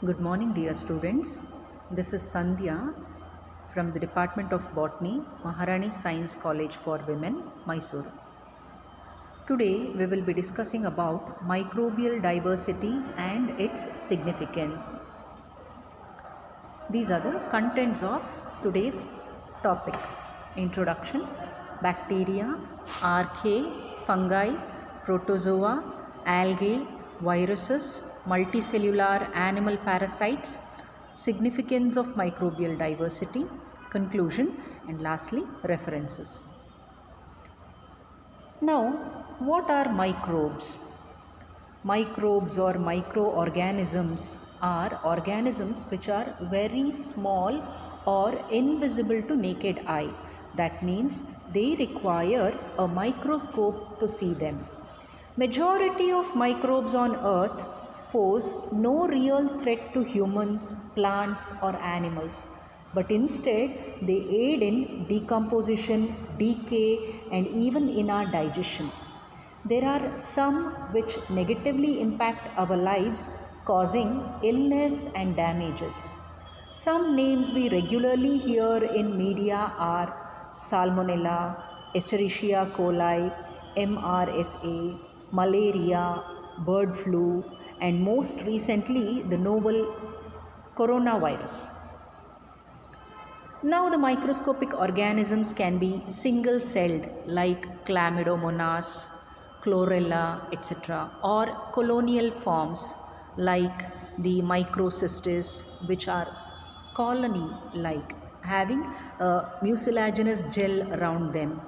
Good morning, dear students. This is Sandhya from the Department of Botany, Maharani Science College for Women, Mysore. Today, we will be discussing about microbial diversity and its significance. These are the contents of today's topic. Introduction: bacteria, archaea, fungi, protozoa, algae, viruses, multicellular animal parasites, significance of microbial diversity, conclusion, and lastly references. Now, what are microbes? Microbes or microorganisms are organisms which are very small or invisible to naked eye. That means they require a microscope to see them. Majority of microbes on earth pose no real threat to humans, plants or animals, but instead they aid in decomposition, decay and even in our digestion. There are some which negatively impact our lives, causing illness and damages. Some names we regularly hear in media are Salmonella, Escherichia coli, MRSA, malaria, bird flu, and most recently the novel coronavirus. Now, the microscopic organisms can be single-celled like Chlamydomonas, Chlorella, etc., or colonial forms like the Microcystis, which are colony-like, having a mucilaginous gel around them.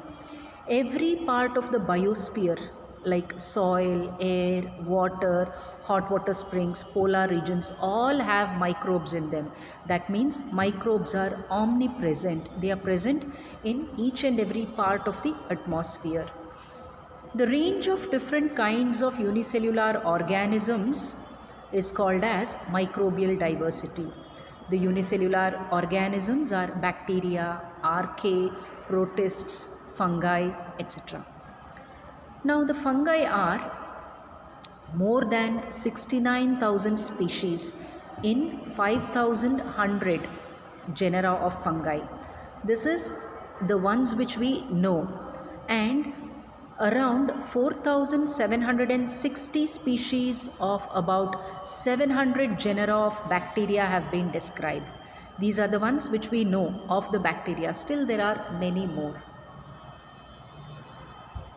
Every part of the biosphere like soil, air, water, hot water springs, polar regions all have microbes in them. That means microbes are omnipresent. They are present in each and every part of the atmosphere. The range of different kinds of unicellular organisms is called as microbial diversity. The unicellular organisms are bacteria, archaea, protists, fungi, etc. Now, the fungi are more than 69,000 species in 5,100 genera of fungi. This is the ones which we know, and around 4,760 species of about 700 genera of bacteria have been described. These are the ones which we know of the bacteria. Still, there are many more.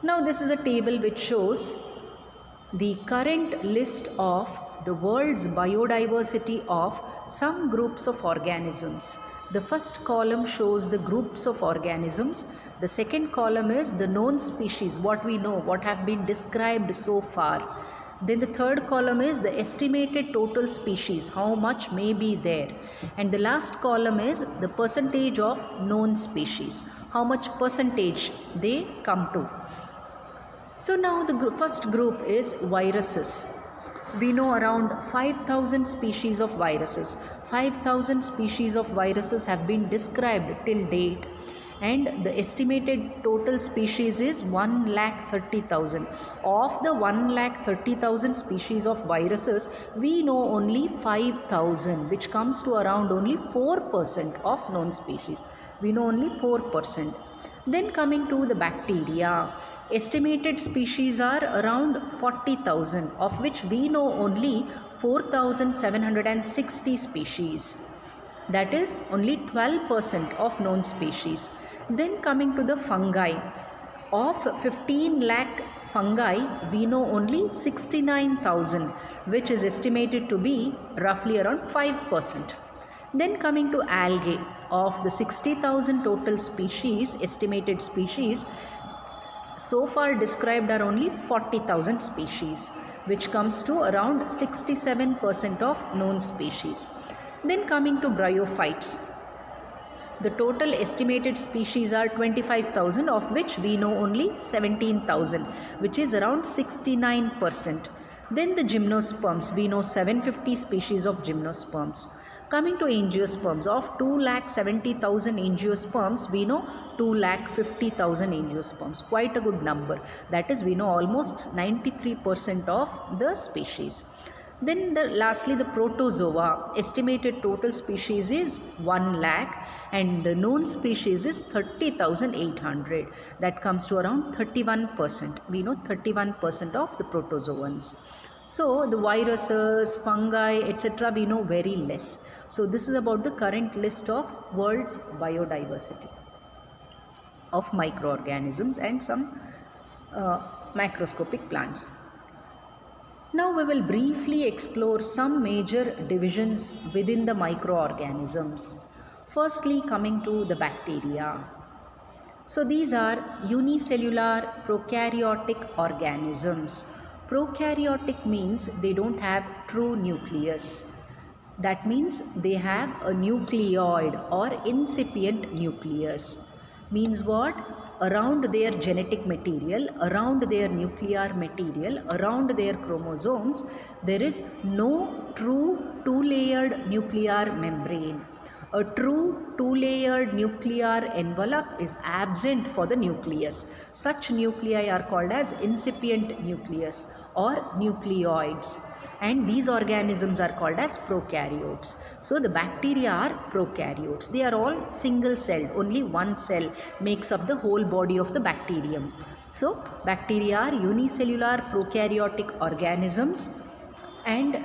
Now, this is a table which shows the current list of the world's biodiversity of some groups of organisms. The first column shows the groups of organisms. The second column is the known species, what we know, what have been described so far. Then the third column is the estimated total species, how much may be there. And the last column is the percentage of known species, how much percentage they come to. So now the first group is viruses. We know around 5,000 species of viruses. 5,000 species of viruses have been described till date, and the estimated total species is 1,30,000. Of the 1,30,000 species of viruses, we know only 5,000, which comes to around only 4% of known species. We know only 4%. Then coming to the bacteria, estimated species are around 40,000, of which we know only 4,760 species. That is only 12% of known species. Then coming to the fungi, of 15 lakh fungi, we know only 69,000, which is estimated to be roughly around 5%. Then coming to algae, of the 60,000 total species, estimated species, so far described are only 40,000 species, which comes to around 67% of known species. Then coming to bryophytes, the total estimated species are 25,000, of which we know only 17,000, which is around 69%. Then the gymnosperms, we know 750 species of gymnosperms. Coming to angiosperms, of 2,70,000 angiosperms, we know 2,50,000 angiosperms. Quite a good number. That is, we know almost 93% of the species. Then lastly the protozoa, estimated total species is 1 lakh and the known species is 30,800. That comes to around 31%. We know 31% of the protozoans. So the viruses, fungi, etc. we know very less. So this is about the current list of world's biodiversity of microorganisms and some macroscopic plants. Now we will briefly explore some major divisions within the microorganisms. Firstly, coming to the bacteria. So these are unicellular prokaryotic organisms. Prokaryotic means they don't have true nucleus. That means they have a nucleoid or incipient nucleus. Means what? Around their genetic material, around their nuclear material, around their chromosomes, there is no true two-layered nuclear membrane. A true two-layered nuclear envelope is absent for the nucleus. Such nuclei are called as incipient nucleus or nucleoids. And these organisms are called as prokaryotes. So the bacteria are prokaryotes. They are all single celled. Only one cell makes up the whole body of the bacterium. So bacteria are unicellular prokaryotic organisms and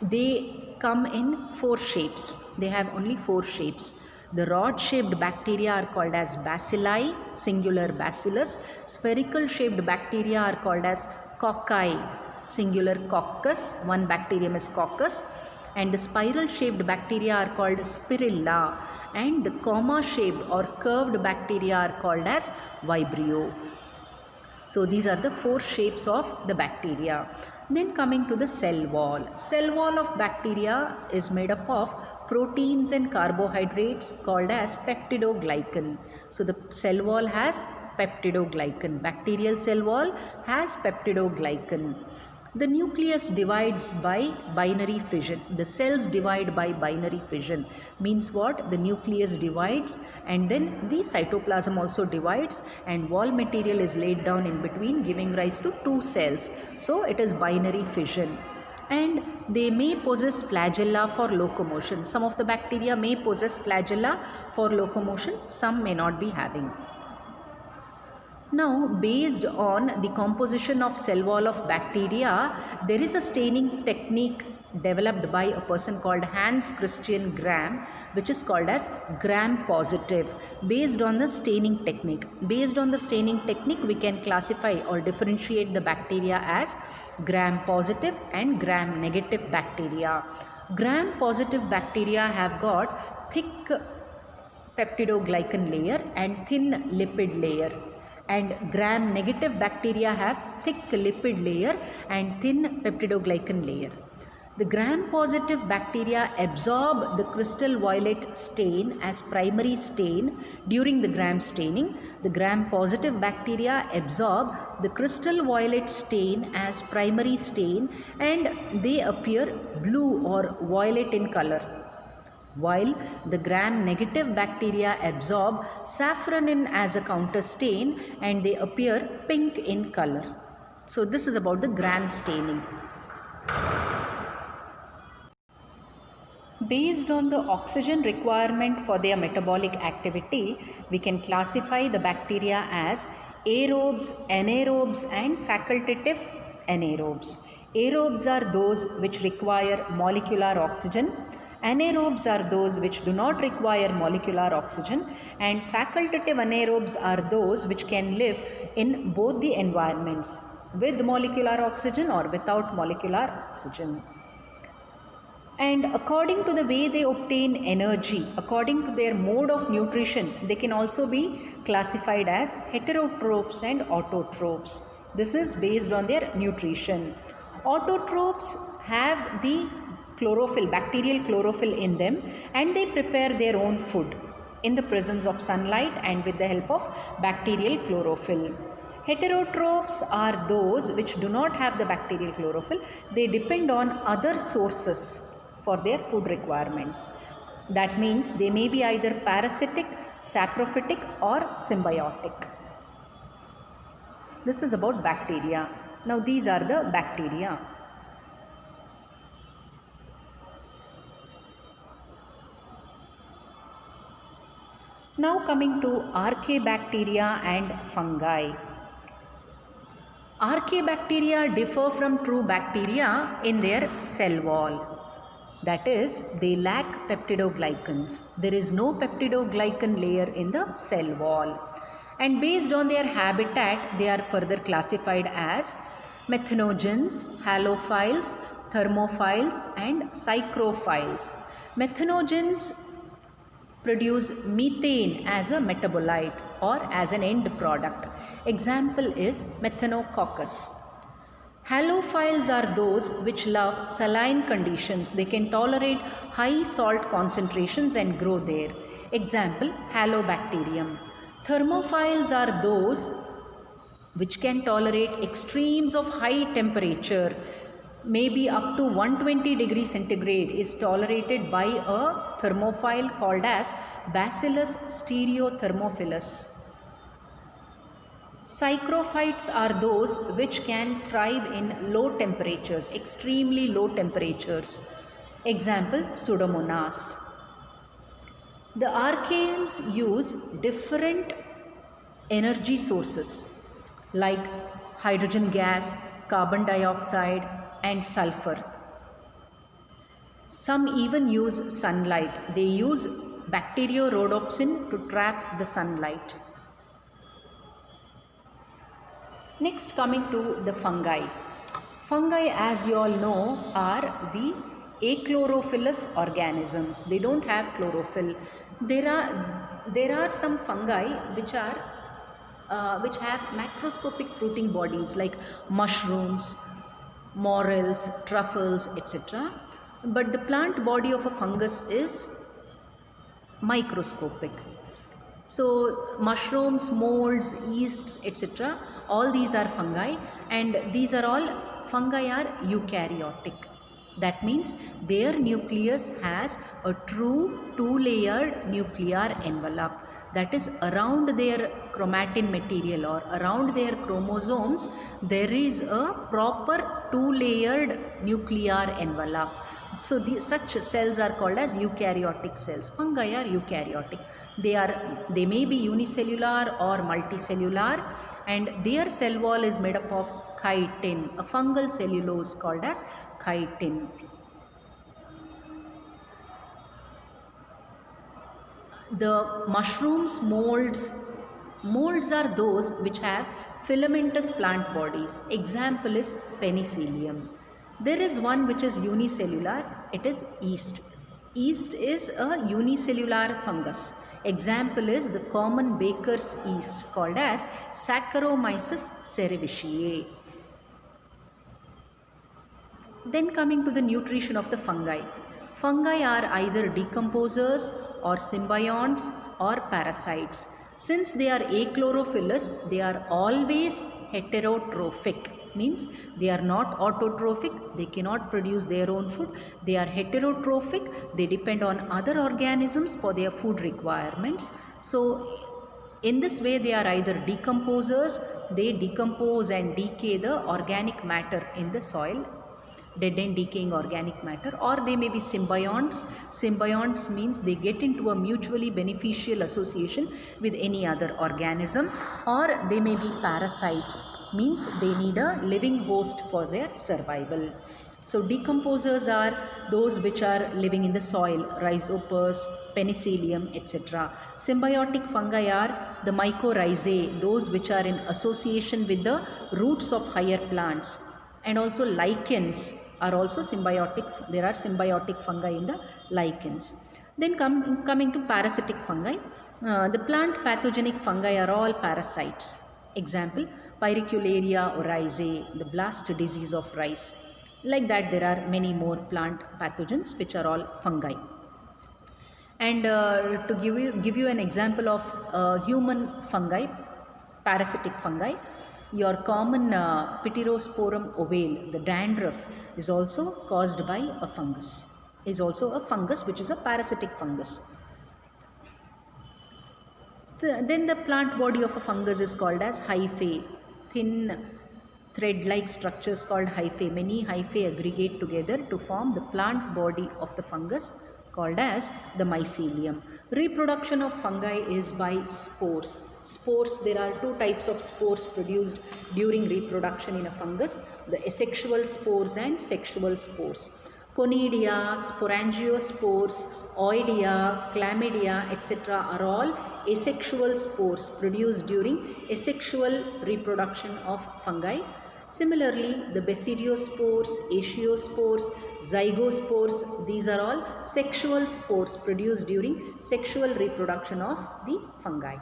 they come in 4 shapes. They have only 4 shapes. The rod-shaped bacteria are called as bacilli, singular bacillus. Spherical shaped bacteria are called as cocci, singular coccus, one bacterium is coccus, and the spiral shaped bacteria are called spirilla, and the comma shaped or curved bacteria are called as vibrio. So these are the 4 shapes of the bacteria. Then coming to the cell wall. Cell wall of bacteria is made up of proteins and carbohydrates called as peptidoglycan. So the cell wall has peptidoglycan. Bacterial cell wall has peptidoglycan. The nucleus divides by binary fission. The cells divide by binary fission. Means what? The nucleus divides and then the cytoplasm also divides and wall material is laid down in between, giving rise to 2 cells. So it is binary fission. And they may possess flagella for locomotion. Some of the bacteria may possess flagella for locomotion, some may not be having. Now, based on the composition of cell wall of bacteria, there is a staining technique developed by a person called Hans Christian Gram, which is called as gram positive, based on the staining technique. Based on the staining technique, we can classify or differentiate the bacteria as gram positive and gram negative bacteria. Gram positive bacteria have got thick peptidoglycan layer and thin lipid layer, and gram negative bacteria have thick lipid layer and thin peptidoglycan layer. The gram positive bacteria absorb the crystal violet stain as primary stain during the gram staining. The gram positive bacteria absorb the crystal violet stain as primary stain and they appear blue or violet in color, while the gram negative bacteria absorb safranin as a counter stain and they appear pink in color. So this is about the gram staining. Based on the oxygen requirement for their metabolic activity, we can classify the bacteria as aerobes, anaerobes and facultative anaerobes. Aerobes are those which require molecular oxygen. Anaerobes are those which do not require molecular oxygen, and facultative anaerobes are those which can live in both the environments, with molecular oxygen or without molecular oxygen. And according to the way they obtain energy, according to their mode of nutrition, they can also be classified as heterotrophs and autotrophs. This is based on their nutrition. Autotrophs have the chlorophyll, bacterial chlorophyll in them, and they prepare their own food in the presence of sunlight and with the help of bacterial chlorophyll. Heterotrophs are those which do not have the bacterial chlorophyll. They depend on other sources for their food requirements. That means they may be either parasitic, saprophytic or symbiotic. This is about bacteria. Now these are the bacteria. Now coming to archaebacteria and fungi. Archaebacteria differ from true bacteria in their cell wall. That is, they lack peptidoglycans. There is no peptidoglycan layer in the cell wall. And based on their habitat, they are further classified as methanogens, halophiles, thermophiles, and psychrophiles. Methanogens produce methane as a metabolite or as an end product. Example is Methanococcus. Halophiles are those which love saline conditions. They can tolerate high salt concentrations and grow there. Example, Halobacterium. Thermophiles are those which can tolerate extremes of high temperature. Maybe up to 120 degrees centigrade is tolerated by a thermophile called as Bacillus stereothermophilus. Psychrophytes are those which can thrive in low temperatures, extremely low temperatures. Example, Pseudomonas. The archaeans use different energy sources like hydrogen gas, carbon dioxide, and sulfur. Some even use sunlight. They use bacteriorhodopsin to trap the sunlight. Next, coming to the fungi. Fungi, as you all know, are the achlorophyllous organisms. They don't have chlorophyll. There are some fungi which have macroscopic fruiting bodies like mushrooms, morels, truffles, etc. But the plant body of a fungus is microscopic. So mushrooms, molds, yeasts, etc. all these are fungi, and these are all fungi are eukaryotic. That means their nucleus has a true two-layered nuclear envelope. That is, around their chromatin material or around their chromosomes, there is a proper two-layered nuclear envelope. So such cells are called as eukaryotic cells. Fungi are eukaryotic. They may be unicellular or multicellular, and their cell wall is made up of chitin, a fungal cellulose called as chitin. The mushrooms, molds are those which have filamentous plant bodies. Example is Penicillium. There is one which is unicellular, it is yeast. Yeast is a unicellular fungus. Example is the common baker's yeast called as Saccharomyces cerevisiae. Then coming to the nutrition of the fungi. Fungi are either decomposers or symbionts or parasites. Since they are achlorophyllous, they are always heterotrophic. Means they are not autotrophic, they cannot produce their own food. They are heterotrophic, they depend on other organisms for their food requirements. So in this way they are either decomposers, they decompose and decay the organic matter in the soil, dead and decaying organic matter, or they may be symbionts. Symbionts means they get into a mutually beneficial association with any other organism, or they may be parasites, means they need a living host for their survival. So decomposers are those which are living in the soil, Rhizopus, Penicillium, etc. Symbiotic fungi are the mycorrhizae, those which are in association with the roots of higher plants. And also lichens are also symbiotic. There are symbiotic fungi in the lichens. Then coming to parasitic fungi, the plant pathogenic fungi are all parasites. Example, Pyricularia oryzae, the blast disease of rice. Like that, there are many more plant pathogens which are all fungi. And to give you an example of human fungi, parasitic fungi, your common Pityrosporum ovale, the dandruff, is also caused by a fungus. Is also a fungus which is a parasitic fungus. Then the plant body of a fungus is called as hyphae. Thin thread-like structures called hyphae. Many hyphae aggregate together to form the plant body of the fungus called as the mycelium. Reproduction of fungi is by spores. Spores, there are two types of spores produced during reproduction in a fungus, the asexual spores and sexual spores. Conidia, sporangiospores, oidea, chlamydia, etc. are all asexual spores produced during asexual reproduction of fungi. Similarly, the basidiospores, achiospores, zygospores, these are all sexual spores produced during sexual reproduction of the fungi.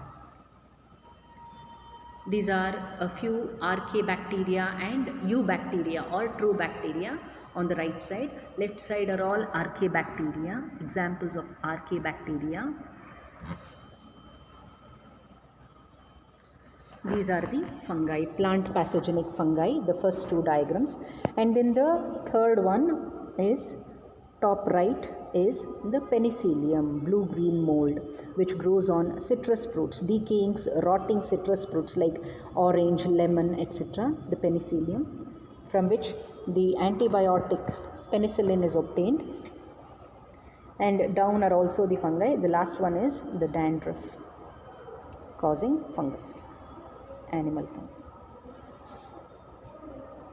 These are a few archaebacteria and eubacteria or true bacteria on the right side. Left side are all archaebacteria, examples of archaebacteria. These are the fungi, plant pathogenic fungi, the first two diagrams. And then the third one is, top right, is the penicillium, blue-green mold, which grows on citrus fruits, decaying, rotting citrus fruits like orange, lemon, etc. The penicillium, from which the antibiotic penicillin is obtained. And down are also the fungi. The last one is the dandruff, causing fungus, animal fungus.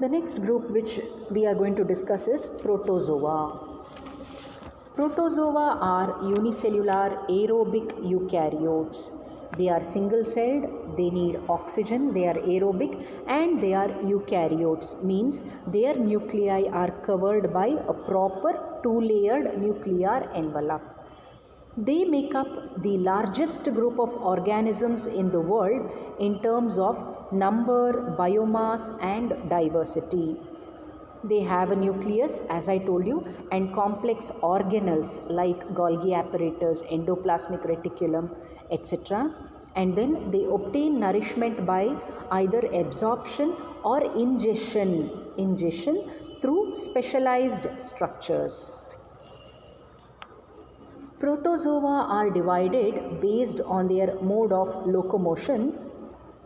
The next group which we are going to discuss is protozoa. Protozoa are unicellular aerobic eukaryotes. They are single-celled, they need oxygen, they are aerobic, and they are eukaryotes, means their nuclei are covered by a proper two-layered nuclear envelope. They make up the largest group of organisms in the world in terms of number, biomass, and diversity. They have a nucleus, as I told you, and complex organelles like Golgi apparatus, endoplasmic reticulum, etc. And then they obtain nourishment by either absorption or ingestion through specialized structures. Protozoa are divided based on their mode of locomotion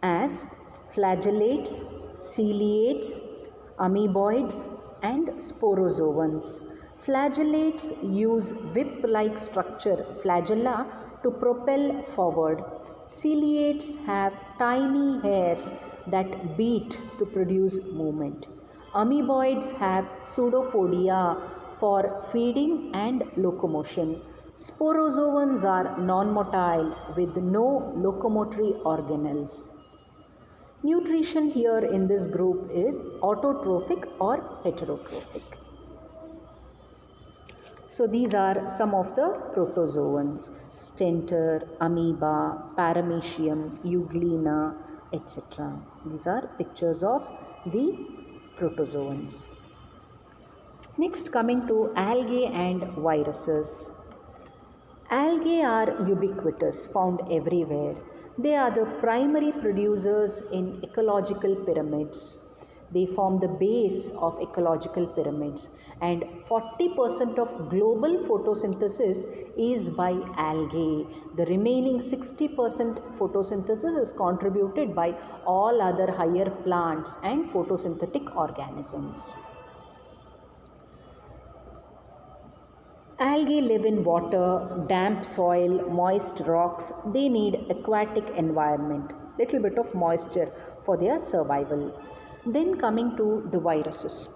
as flagellates, ciliates, amoeboids, and sporozoans. Flagellates use whip-like structure, flagella, to propel forward. Ciliates have tiny hairs that beat to produce movement. Amoeboids have pseudopodia for feeding and locomotion. Sporozoans are non-motile with no locomotory organelles. Nutrition here in this group is autotrophic or heterotrophic. So these are some of the protozoans: stentor, amoeba, paramecium, euglena, etc. These are pictures of the protozoans. Next, coming to algae and viruses. Algae are ubiquitous, found everywhere. They are the primary producers in ecological pyramids. They form the base of ecological pyramids, and 40% of global photosynthesis is by algae. The remaining 60% photosynthesis is contributed by all other higher plants and photosynthetic organisms. Algae live in water, damp soil, moist rocks. They need aquatic environment, little bit of moisture for their survival. Then coming to the viruses.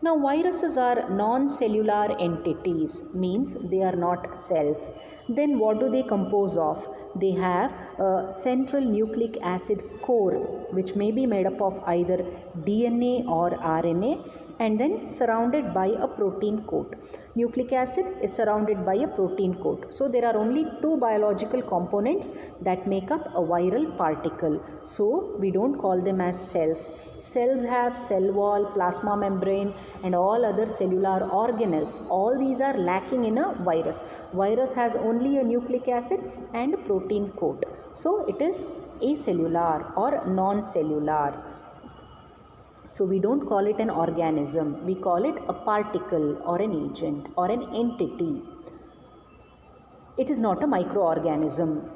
Now viruses are non-cellular entities, means they are not cells. Then what do they compose of? They have a central nucleic acid core, which may be made up of either DNA or RNA, and then surrounded by a protein coat. Nucleic acid is surrounded by a protein coat. So there are only two biological components that make up a viral particle. So we don't call them as cells. Cells have cell wall, plasma membrane, and all other cellular organelles. All these are lacking in a virus. Virus has only a nucleic acid and a protein coat. So it is acellular or non-cellular. So we don't call it an organism, we call it a particle or an agent or an entity. It is not a microorganism.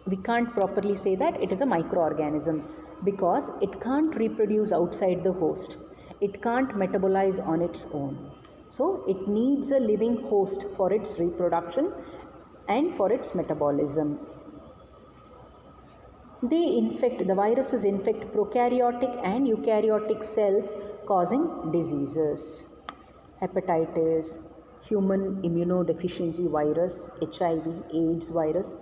We can't properly say that it is a microorganism because it can't reproduce outside the host. It can't metabolize on its own. So it needs a living host for its reproduction and for its metabolism. The viruses infect prokaryotic and eukaryotic cells, causing diseases. Hepatitis, human immunodeficiency virus, HIV, AIDS virus,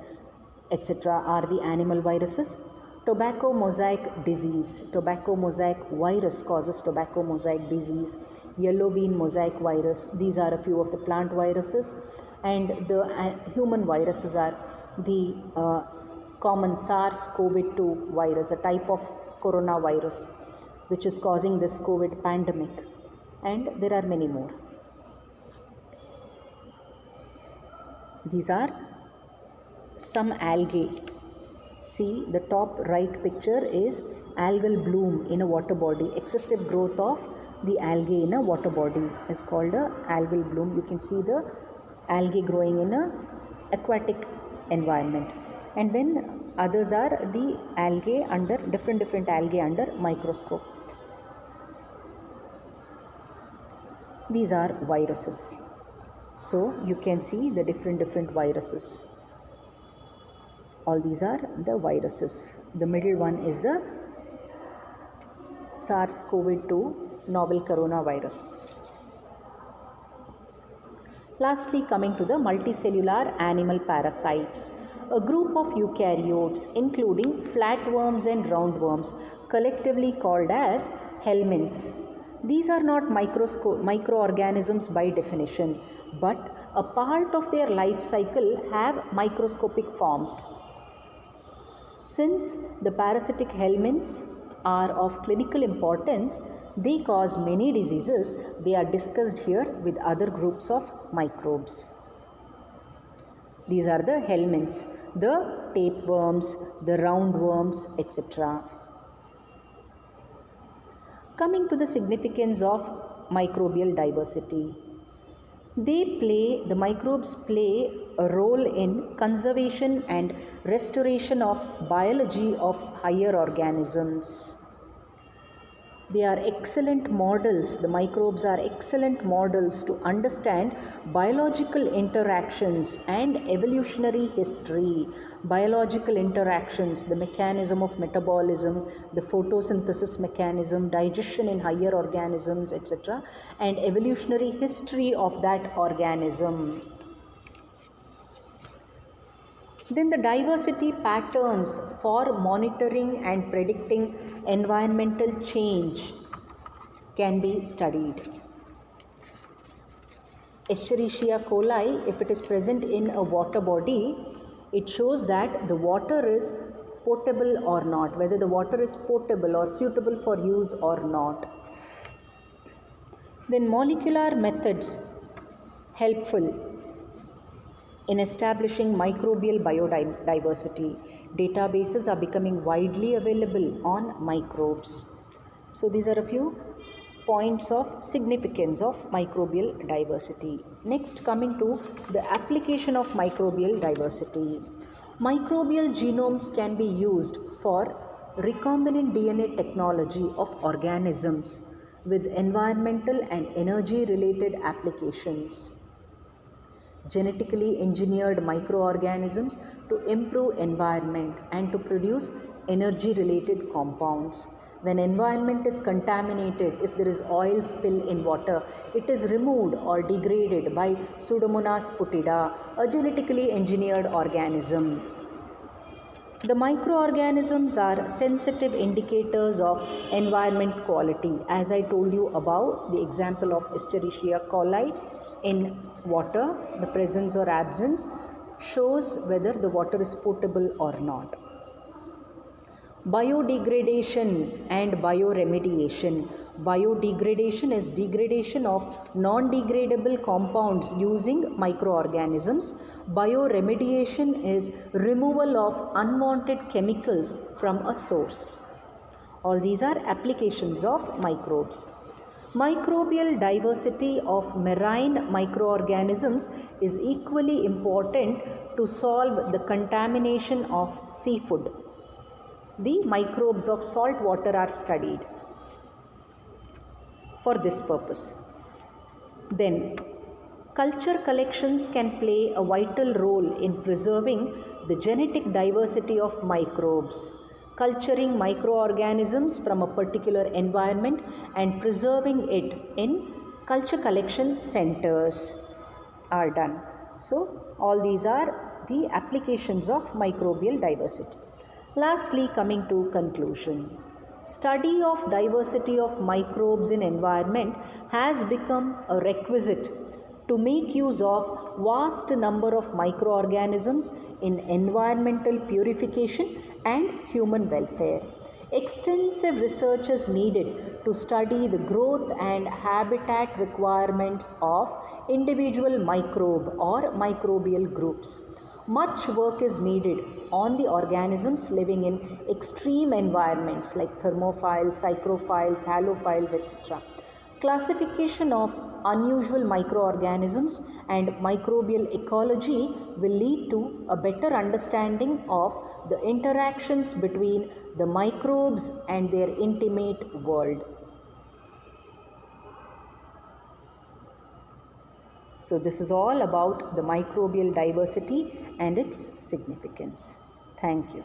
etc. are the animal viruses. Tobacco mosaic disease, tobacco mosaic virus causes tobacco mosaic disease. Yellow bean mosaic virus, these are a few of the plant viruses. And the human viruses are the common SARS-CoV-2 virus, a type of coronavirus which is causing this COVID pandemic. And there are many more. These are some algae. See, the top right picture is algal bloom in a water body. Excessive growth of the algae in a water body is called a algal bloom. You can see the algae growing in a aquatic environment. And then others are the algae under different algae under microscope. These are viruses. So you can see the different viruses. All these are the viruses. The middle one is the SARS-CoV-2 novel coronavirus. Lastly, coming to the multicellular animal parasites. A group of eukaryotes including flatworms and roundworms, collectively called as helminths. These are not microorganisms by definition, but a part of their life cycle have microscopic forms. Since the parasitic helminths are of clinical importance, they cause many diseases. They are discussed here with other groups of microbes. These are the helminths, the tapeworms, the roundworms, etc. Coming to the significance of microbial diversity. The microbes play a role in conservation and restoration of biology of higher organisms. They are excellent models. The microbes are excellent models to understand biological interactions and evolutionary history. Biological interactions, the mechanism of metabolism, the photosynthesis mechanism, digestion in higher organisms, etc., and evolutionary history of that organism. Then the diversity patterns for monitoring and predicting environmental change can be studied. Escherichia coli, if it is present in a water body, it shows that the water is potable or not, whether the water is potable or suitable for use or not. Then molecular methods helpful in establishing microbial biodiversity. Databases are becoming widely available on microbes. So these are a few points of significance of microbial diversity. Next, coming to the application of microbial diversity. Microbial genomes can be used for recombinant DNA technology of organisms with environmental and energy related applications. Genetically engineered microorganisms to improve environment and to produce energy related compounds. When environment is contaminated, if there is oil spill in water, it is removed or degraded by Pseudomonas putida, a genetically engineered organism. The microorganisms are sensitive indicators of environment quality. As I told you about the example of Escherichia coli, in water, the presence or absence shows whether the water is potable or not. Biodegradation and bioremediation. Biodegradation is degradation of non-degradable compounds using microorganisms. Bioremediation is removal of unwanted chemicals from a source. All these are applications of microbes. Microbial diversity of marine microorganisms is equally important to solve the contamination of seafood. The microbes of salt water are studied for this purpose. Then, culture collections can play a vital role in preserving the genetic diversity of microbes. Culturing microorganisms from a particular environment and preserving it in culture collection centers are done. So, all these are the applications of microbial diversity. Lastly, coming to conclusion. Study of diversity of microbes in environment has become a requisite to make use of vast number of microorganisms in environmental purification and human welfare. Extensive research is needed to study the growth and habitat requirements of individual microbe or microbial groups. Much work is needed on the organisms living in extreme environments like thermophiles, psychrophiles, halophiles, etc. Classification of unusual microorganisms and microbial ecology will lead to a better understanding of the interactions between the microbes and their intimate world. So this is all about the microbial diversity and its significance. Thank you.